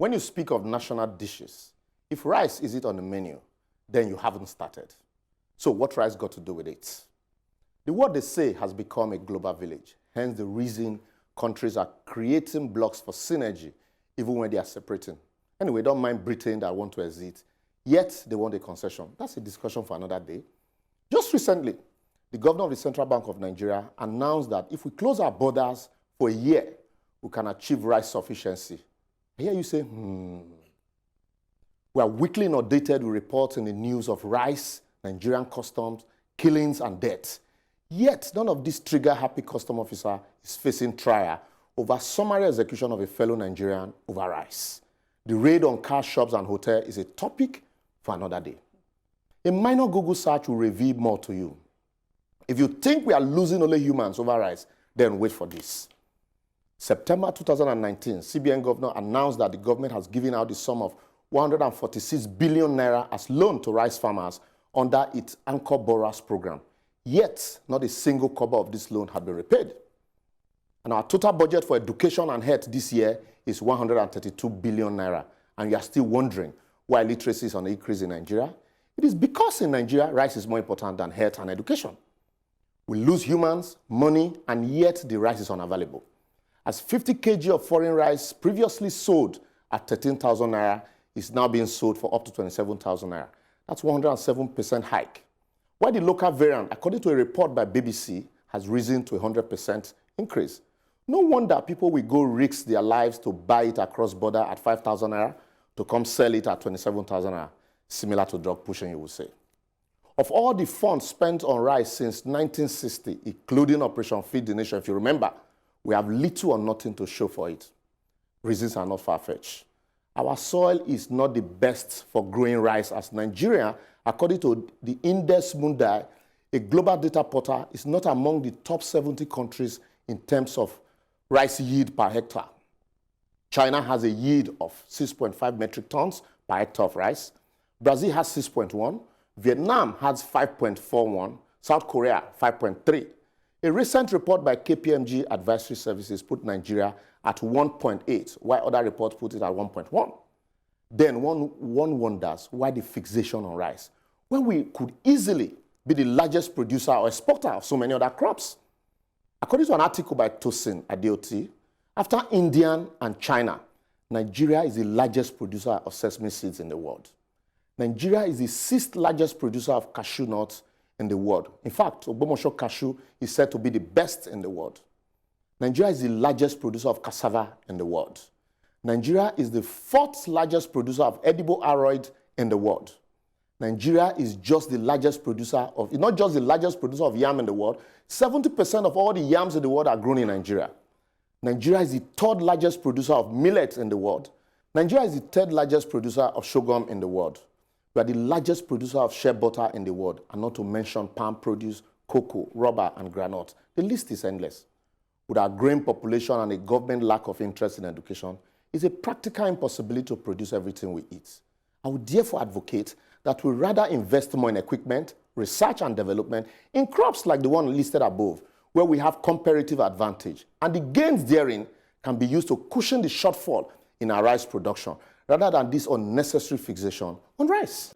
When you speak of national dishes, if rice isn't on the menu, then you haven't started. So what rice got to do with it? The word they say has become a global village, hence the reason countries are creating blocks for synergy even when they are separating. Anyway, don't mind Britain that want to exit, yet they want a concession. That's a discussion for another day. Just recently, the governor of the Central Bank of Nigeria announced that if we close our borders for a year, we can achieve rice sufficiency. I hear you say, We are weekly inundated with reports in the news of rice, Nigerian customs, killings, and deaths. Yet, none of these trigger-happy custom officer is facing trial over summary execution of a fellow Nigerian over rice. The raid on car shops and hotels is a topic for another day. A minor Google search will reveal more to you. If you think we are losing only humans over rice, then wait for this. September 2019, CBN governor announced that the government has given out the sum of 146 billion naira as loan to rice farmers under its Anchor Borrowers program. Yet, not a single kobo of this loan had been repaid. And our total budget for education and health this year is 132 billion naira. And you are still wondering why literacy is on the increase in Nigeria? It is because in Nigeria, rice is more important than health and education. We lose humans, money, and yet the rice is unavailable. As 50 kg of foreign rice previously sold at 13,000 naira is now being sold for up to 27,000 naira. That's 107% hike. While the local variant, according to a report by BBC, has risen to 100% increase. No wonder people will go risk their lives to buy it across border at 5,000 naira to come sell it at 27,000 naira, similar to drug pushing, you would say. Of all the funds spent on rice since 1960, including Operation Feed the Nation, if you remember, we have little or nothing to show for it. Reasons are not far-fetched. Our soil is not the best for growing rice, as Nigeria, according to the Index Mundi, a global data portal, is not among the top 70 countries in terms of rice yield per hectare. China has a yield of 6.5 metric tons per hectare of rice. Brazil has 6.1. Vietnam has 5.41. South Korea, 5.3. A recent report by KPMG Advisory Services put Nigeria at 1.8, while other reports put it at 1.1. Then one wonders why the fixation on rice, when we could easily be the largest producer or exporter of so many other crops. According to an article by Tosin Adeoti, after India and China, Nigeria is the largest producer of sesame seeds in the world. Nigeria is the 6th largest producer of cashew nuts in the world. In fact, Ogbomosho cashew is said to be the best in the world. Nigeria is the largest producer of cassava in the world. Nigeria is the 4th largest producer of edible aroid in the world. Nigeria is just the largest producer of, not just the largest producer of yam in the world, 70% of all the yams in the world are grown in Nigeria. Nigeria is the 3rd largest producer of millet in the world. Nigeria is the 3rd largest producer of sorghum in the world. We are the largest producer of shea butter in the world, and not to mention palm produce, cocoa, rubber, and granite. The list is endless. With our growing population and a government lack of interest in education, it's a practical impossibility to produce everything we eat. I would therefore advocate that we rather invest more in equipment, research and development in crops like the one listed above, where we have comparative advantage, and the gains therein can be used to cushion the shortfall in our rice production, rather than this unnecessary fixation on rice.